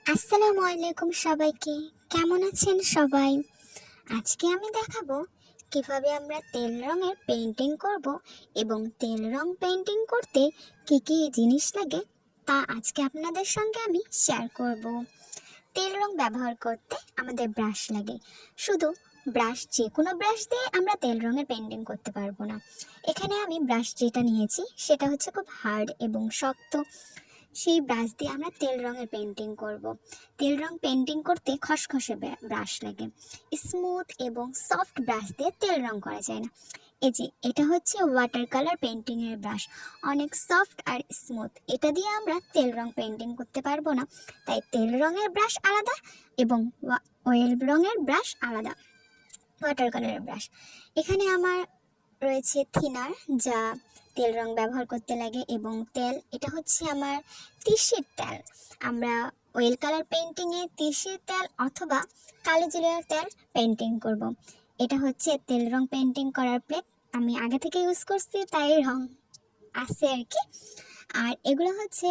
আসসালামু আলাইকুম সবাইকে। কেমন আছেন সবাই? আজকে আমি দেখাবো কিভাবে আমরা তেল রঙের পেইন্টিং করব এবং তেল রং পেইন্টিং করতে কি কি জিনিস লাগে তা আজকে আপনাদের সঙ্গে আমি শেয়ার করব। তেল রং ব্যবহার করতে আমাদের ব্রাশ লাগে। শুধু ব্রাশ, যে কোনো ব্রাশ দিয়ে আমরা তেল রঙের পেইন্টিং করতে পারবো না। এখানে আমি ব্রাশ যেটা নিয়েছি সেটা হচ্ছে খুব হার্ড এবং শক্ত। সেই ব্রাশ দিয়ে আমরা তেল রঙের পেইন্টিং করব। তেল রং পেইন্টিং করতে খসখসে ব্রাশ লাগে। স্মুথ এবং সফট ব্রাশ দিয়ে তেল রং করা যায় না। এই যে এটা হচ্ছে ওয়াটার কালার পেইন্টিং এর ব্রাশ, অনেক সফট আর স্মুথ। এটা দিয়ে আমরা তেল রং পেইন্টিং করতে পারবো না, তাই তেল রঙের ব্রাশ আলাদা এবং অয়েল রঙের ব্রাশ আলাদা, ওয়াটার কালারের ব্রাশ। এখানে আমার রয়েছে থিনার, যা তেল রং ব্যবহার করতে লাগে, এবং তেল, এটা হচ্ছে আমার তিসির তেল। আমরা অয়েল কালার পেইন্টিংয়ে তিসির তেল অথবা কালো জিরার তেল পেইন্টিং করব। এটা হচ্ছে তেল রং পেইন্টিং করার প্লেট, আমি আগে থেকে ইউজ করছি তাই রং আছে আর কি। আর এগুলো হচ্ছে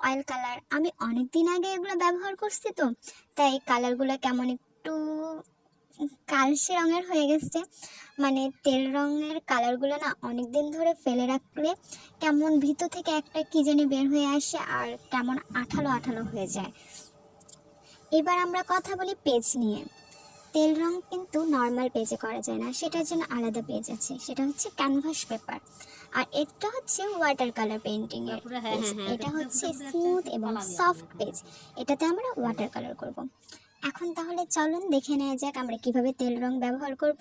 অয়েল কালার, আমি অনেক দিন আগে এগুলো ব্যবহার করছি, তো তাই কালারগুলো কেমন একটু কালচে রঙের হয়ে গেছে। মানে তেল রঙের কালারগুলো না অনেক দিন ধরে ফেলে রাখলে কেমন ভিতর থেকে একটা কি জানি বের হয়ে আসে আর কেমন আঠালো আঠালো হয়ে যায়। এবার আমরা কথা বলি পেজ নিয়ে। তেল রং কিন্তু নর্মাল পেজে করা যায় না, সেটার জন্য আলাদা পেজ আছে, সেটা হচ্ছে ক্যানভাস পেপার। আর এটা হচ্ছে ওয়াটার কালার পেইন্টিং এর পেজ। এটা হচ্ছে স্মুথ এবং সফট পেজ, এটাতে আমরা ওয়াটার কালার করব। এখন তাহলে চলুন দেখে নেওয়া যাক আমরা কিভাবে তেল রং ব্যবহার করব।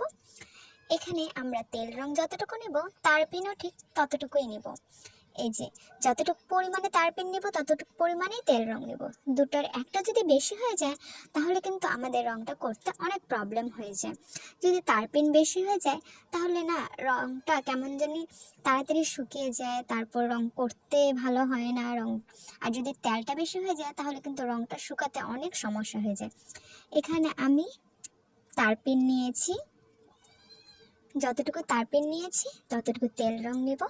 এখানে আমরা তেল রং যতটুকু নেব তার পিনও ঠিক ততটুকুই নেব। এই যে যতটুকু পরিমাণে তারপিন নেব ততটুকু পরিমাণেই তেল রং নেব। দুটোর একটা যদি বেশি হয়ে যায় তাহলে কিন্তু আমাদের রংটা করতে অনেক প্রবলেম হয়ে যায়। যদি তারপিন বেশি হয়ে যায় তাহলে না রংটা কেমন জানি তাড়াতাড়ি শুকিয়ে যায়, তারপর রং করতে ভালো হয় না রং। আর যদি তেলটা বেশি হয়ে যায় তাহলে কিন্তু রংটা শুকাতে অনেক সমস্যা হয়ে যায়। এখানে আমি তারপিন নিয়েছি, যতটুকু তারপিন নিয়েছি ততটুকু তেল রং নেব।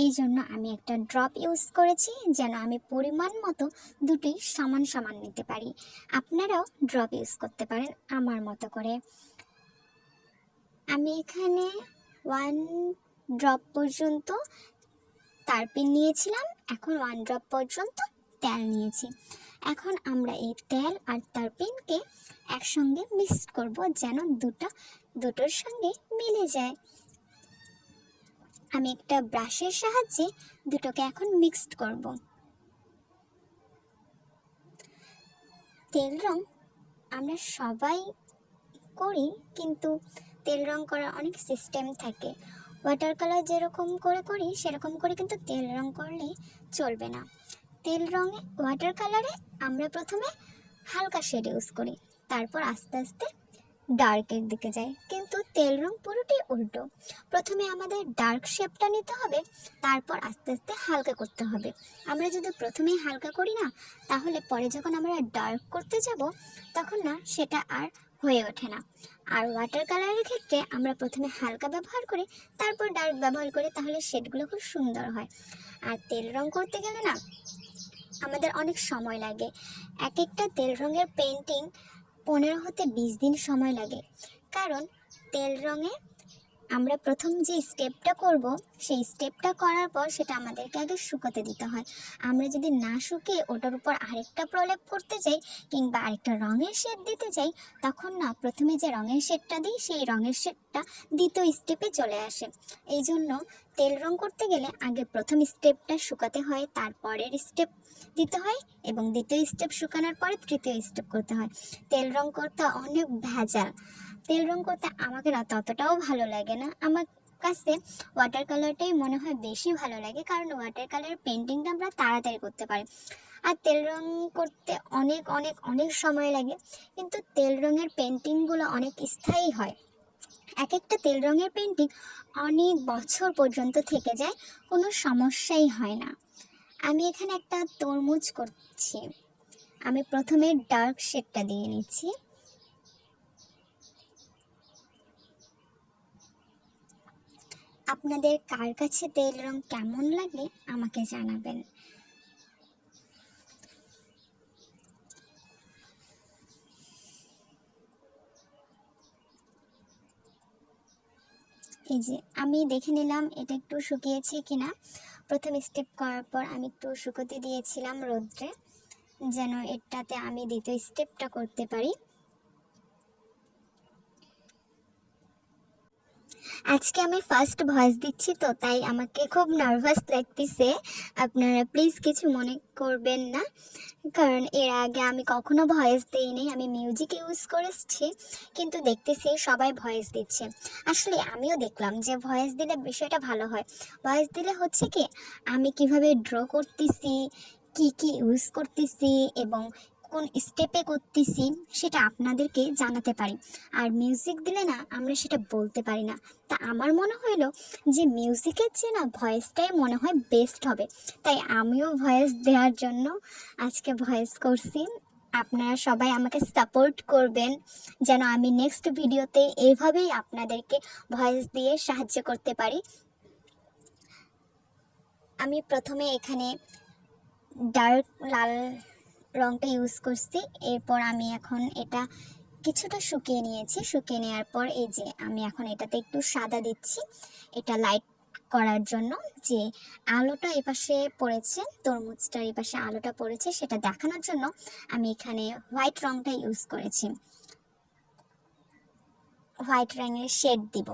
এই জন্য আমি একটা ড্রপ ইউজ করেছি, যেন আমি পরিমাণ মতো দুটি সমান সমান নিতে পারি। আপনারাও ড্রপ ইউজ করতে পারেন আমার মতো করে। আমি এখানে 1 ড্রপ পর্যন্ত তারপিন নিয়েছিলাম, এখন 1 ড্রপ পর্যন্ত তেল নিয়েছি। এখন আমরা এই তেল আর তারপিনকে একসঙ্গে মিক্স করব যেন দুটোর সঙ্গে মিলে যায়। আমি একটা ব্রাশের সাহায্যে দুটোকে এখন মিক্সড করব। তেল রং আমরা সবাই করি, কিন্তু তেল রং করার অনেক সিস্টেম থাকে। ওয়াটার কালার যেরকম করে করি সেরকম করে কিন্তু তেল রং করলে চলবে না। তেল রঙে, ওয়াটার কালারে আমরা প্রথমে হালকা শেড ইউজ করি, তারপর আস্তে আস্তে ডার্কের দিকে যায়। কিন্তু তেল রং পুরোটাই উল্টো, প্রথমে আমাদের ডার্ক শেপটা নিতে হবে, তারপর আস্তে আস্তে হালকা করতে হবে। আমরা যদি প্রথমেই হালকা করি না, তাহলে পরে যখন আমরা ডার্ক করতে যাব তখন না সেটা আর হয়ে ওঠে না। আর ওয়াটার কালারের ক্ষেত্রে আমরা প্রথমে হালকা ব্যবহার করি, তারপর ডার্ক ব্যবহার করি, তাহলে শেডগুলো খুব সুন্দর হয়। আর তেল রং করতে গেলে না আমাদের অনেক সময় লাগে। এক একটা তেল রঙের পেন্টিং 15 হতে 20 দিন সময় লাগে, কারণ তেল রঙে আমরা প্রথম যে স্টেপটা করব সেই স্টেপটা করার পর সেটা আমাদেরকে আগে শুকাতে দিতে হয়। আমরা যদি না শুকিয়ে ওটার উপর আরেকটা প্রলেপ করতে যাই কিংবা আরেকটা রঙের শেড দিতে যাই, তখন না প্রথমে যে রঙের শেডটা দিই সেই রঙের শেডটা দ্বিতীয় স্টেপে চলে আসে। এই জন্য তেল রং করতে গেলে আগে প্রথম স্টেপটা শুকাতে হয়, তারপরের স্টেপ দিতে হয়, এবং দ্বিতীয় স্টেপ শুকানোর পরে তৃতীয় স্টেপ করতে হয়। তেল রং করতে অনেক ভেজাল। তেল রং করতে আমাকে না ততটাও ভালো লাগে না, আমার কাছে ওয়াটার কালারটাই মনে হয় বেশি ভালো লাগে, কারণ ওয়াটার কালার পেন্টিংটা আমরা তাড়াতাড়ি করতে পারি। আর তেল রং করতে অনেক অনেক অনেক সময় লাগে, কিন্তু তেল রঙের পেন্টিংগুলো অনেক স্থায়ী হয়। এক একটা তেল রঙের পেন্টিং অনেক বছর পর্যন্ত থেকে যায়, কোনো সমস্যাই হয় না। আমি এখানে একটা তরমুজ করছি। আমি প্রথমে ডার্ক শেডটা দিয়ে নিচ্ছি। আপনাদের কার কাছে তেল রং কেমন লাগে আমাকে জানাবেন। এই যে আমি দেখে নিলাম এটা একটু শুকিয়েছে কিনা। প্রথম স্টেপ করার পর আমি একটু শুকোতে দিয়েছিলাম রোদ্রে, যেন এটাতে আমি দ্বিতীয় স্টেপটা করতে পারি। আজকে আমি ফার্স্ট ভয়েস দিচ্ছি, তো তাই আমাকে খুব নার্ভাস লাগতেছে। আপনারা প্লিজ কিছু মনে করবেন না, কারণ এর আগে আমি কখনো ভয়েস দিইনি। আমি মিউজিক ইউজ করেছি, কিন্তু দেখতেছি সবাই ভয়েস দিচ্ছে। আসলে আমিও দেখলাম যে ভয়েস দিলে বিষয়টা ভালো হয়। ভয়েস দিলে হচ্ছে কি, আমি কিভাবে ড্র করতেছি, কি কি ইউজ করতেছি এবং কোন স্টেপে করতেছি সেটা আপনাদেরকে জানাতে পারি। আর মিউজিক দিলে না আমরা সেটা বলতে পারি না। তা আমার মনে হইলো যে মিউজিকের চেয়ে না ভয়েসটাই মনে হয় বেস্ট হবে, তাই আমিও ভয়েস দেওয়ার জন্য আজকে ভয়েস করছি। আপনারা সবাই আমাকে সাপোর্ট করবেন, যেন আমি নেক্সট ভিডিওতে এইভাবেই আপনাদেরকে ভয়েস দিয়ে সাহায্য করতে পারি। আমি প্রথমে এখানে ডার্ক লাল রংটা ইউজ করছি। এরপর আমি এখন এটা কিছুটা শুকিয়ে নিয়েছি। শুকিয়ে নেওয়ার পর এই যে আমি এখন এটাতে একটু সাদা দিচ্ছি, এটা লাইট করার জন্য। যে আলোটা এপাশে পড়েছে, তরমুজটার এপাশে আলোটা পড়েছে সেটা দেখানোর জন্য আমি এখানে হোয়াইট রংটা ইউজ করেছি। হোয়াইট রঙের শেড দিব।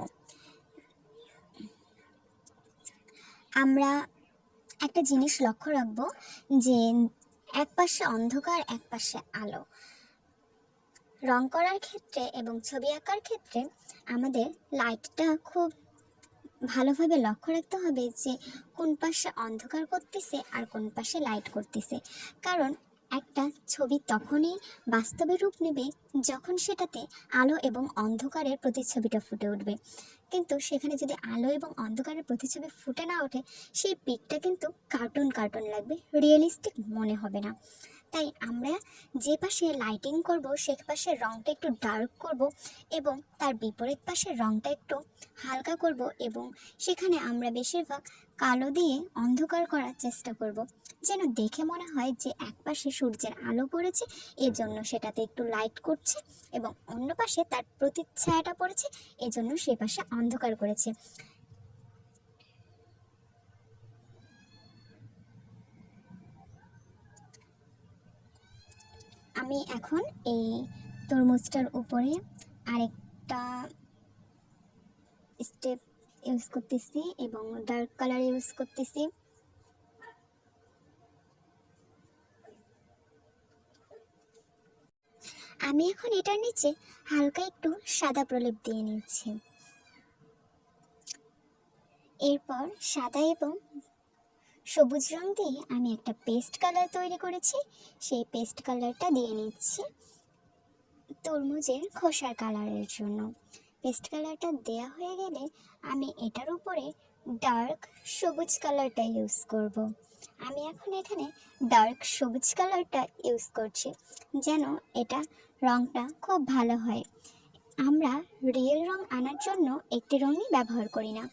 আমরা একটা জিনিস লক্ষ্য রাখবো যে এক পাশে অন্ধকার এক পাশে আলো। রং করার ক্ষেত্রে এবং ছবি আঁকার ক্ষেত্রে আমাদের লাইটটা খুব ভালোভাবে লক্ষ্য রাখতে হবে যে কোন পাশে অন্ধকার করতেছে আর কোন পাশে লাইট করতেছে। কারণ একটা ছবি তখনই বাস্তবে রূপ নেবে যখন সেটাতে আলো এবং অন্ধকারের প্রতিচ্ছবিটা ফুটে উঠবে। কিন্তু সেখানে যদি আলো এবং অন্ধকারের প্রতিচ্ছবি ফুটে না ওঠে, সেই পিকটা কিন্তু কার্টুন কার্টুন লাগবে, রিয়েলিস্টিক মনে হবে না। তাই আমরা যে পাশে লাইটিং করব সে পাশে রংটা একটু ডার্ক করব এবং তার বিপরীত পাশের রংটা একটু হালকা করব, এবং সেখানে আমরা বেশিরভাগ কালো দিয়ে অন্ধকার করার চেষ্টা করব, যেন দেখে মনে হয় যে এক পাশে সূর্যের আলো পড়েছে এজন্য সেটাতে একটু লাইট করছে, এবং অন্য পাশে তার প্রতিচ্ছায়াটা পড়েছে এজন্য সে পাশে অন্ধকার করেছে। আমি এখন এই তরমুজটার উপরে আরেকটা স্টেপ ইউজ করতেছি এবং ডার্ক কালার ইউজ করতেছি। আমি এখন এটার নিচে হালকা একটু সাদা প্রলেপ দিয়ে নিচ্ছি। এরপর সাদা এবং সবুজ রং দিয়ে আমি একটা পেস্ট কালার তৈরি করেছি, সেই পেস্ট কালারটা দিয়ে নিচ্ছি তরমুজের খোসার কালারের জন্য। পেস্ট কালারটা দেয়া হয়ে গেলে আমি এটার উপরে ডার্ক সবুজ কালারটা ইউজ করব। আমি এখন এখানে ডার্ক সবুজ কালারটা ইউজ করছি, যেন এটা রংটা খুব ভালো হয়। আমরা রিয়েল রং আনার জন্য একটি রঙই ব্যবহার করি না,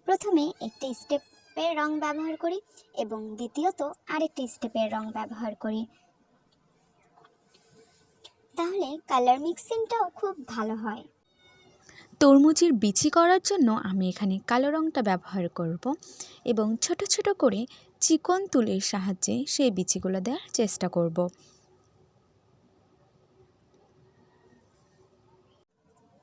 প্রথমে একটি স্টেপের রং ব্যবহার করি এবং দ্বিতীয়ত আরেকটি স্টেপের রং ব্যবহার করি, তাহলে কালার মিক্সিংটাও খুব ভালো হয়। তরমুজের বিচি করার জন্য আমি এখানে কালো রঙটা ব্যবহার করব এবং ছোট ছোট করে চিকন তুলির সাহায্যে সেই বিচিগুলো দেওয়ার চেষ্টা করব।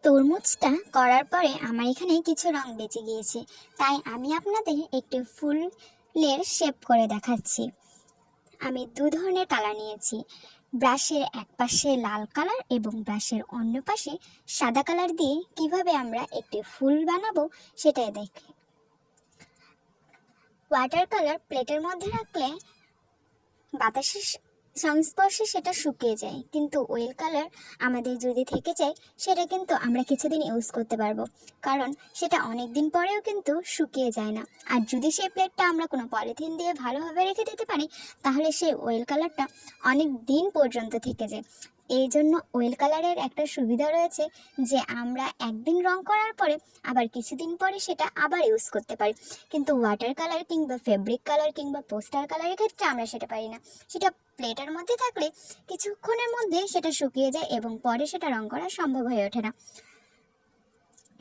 তরমুজটা করার পরে আমার এখানে কিছু রং বেঁচে গিয়েছে, তাই আমি আপনাদের একটি ফুলের শেপ করে দেখাচ্ছি। আমি দু ধরনের কালার নিয়েছি, ব্রাশের এক পাশে লাল কালার এবং ব্রাশের অন্য পাশে সাদা কালার দিয়ে কিভাবে আমরা একটি ফুল বানাবো সেটাই দেখে। ওয়াটার কালার প্লেটের মধ্যে রাখলে বাতাসের সংস্পর্শে সেটা শুকিয়ে যায়, কিন্তু ওয়েল কালার আমাদের যদি থেকে যায় সেটা কিন্তু আমরা কিছুদিন ইউজ করতে পারবো, কারণ সেটা অনেক দিন পরেও কিন্তু শুকিয়ে যায় না। আর যদি সেই প্লেটটা আমরা কোনো পলিথিন দিয়ে ভালোভাবে রেখে দিতে পারি তাহলে সেই ওয়েল কালারটা অনেক দিন পর্যন্ত থেকে যায়। এই জন্য ওয়েল কালারের একটা সুবিধা রয়েছে যে আমরা একদিন রং করার পরে আবার কিছুদিন পরে সেটা আবার ইউজ করতে পারি, কিন্তু ওয়াটার কালার কিংবা ফেব্রিক কালার কিংবা পোস্টার কালারের ক্ষেত্রে আমরা সেটা পারি না। সেটা প্লেটের মধ্যে থাকলে কিছুক্ষণের মধ্যে সেটা শুকিয়ে যায় এবং পরে সেটা রং করা সম্ভব হয়ে ওঠে না।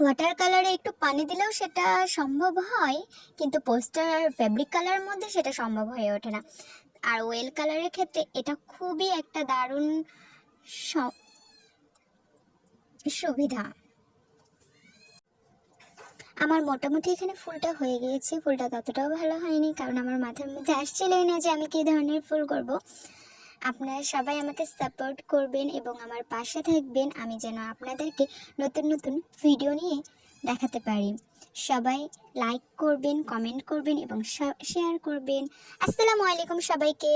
ওয়াটার কালারে একটু পানি দিলেও সেটা সম্ভব হয়, কিন্তু পোস্টার আর ফ্যাব্রিক কালারের মধ্যে সেটা সম্ভব হয়ে ওঠে না। আর ওয়েল কালারের ক্ষেত্রে এটা খুবই একটা দারুণ সুবিধা। আমার মোটামুটি এখানে ফুলটা হয়ে গিয়েছে। ফুলটা ততটাও ভালো হয়নি, কারণ আমার মাথার মধ্যে আসছিলই না যে আমি কী ধরনের ফুল করব। আপনারা সবাই আমাকে সাপোর্ট করবেন এবং আমার পাশে থাকবেন, আমি যেন আপনাদেরকে নতুন নতুন ভিডিও নিয়ে দেখাতে পারি। সবাই লাইক করবেন, কমেন্ট করবেন এবং শেয়ার করবেন। আসসালামু আলাইকুম সবাইকে।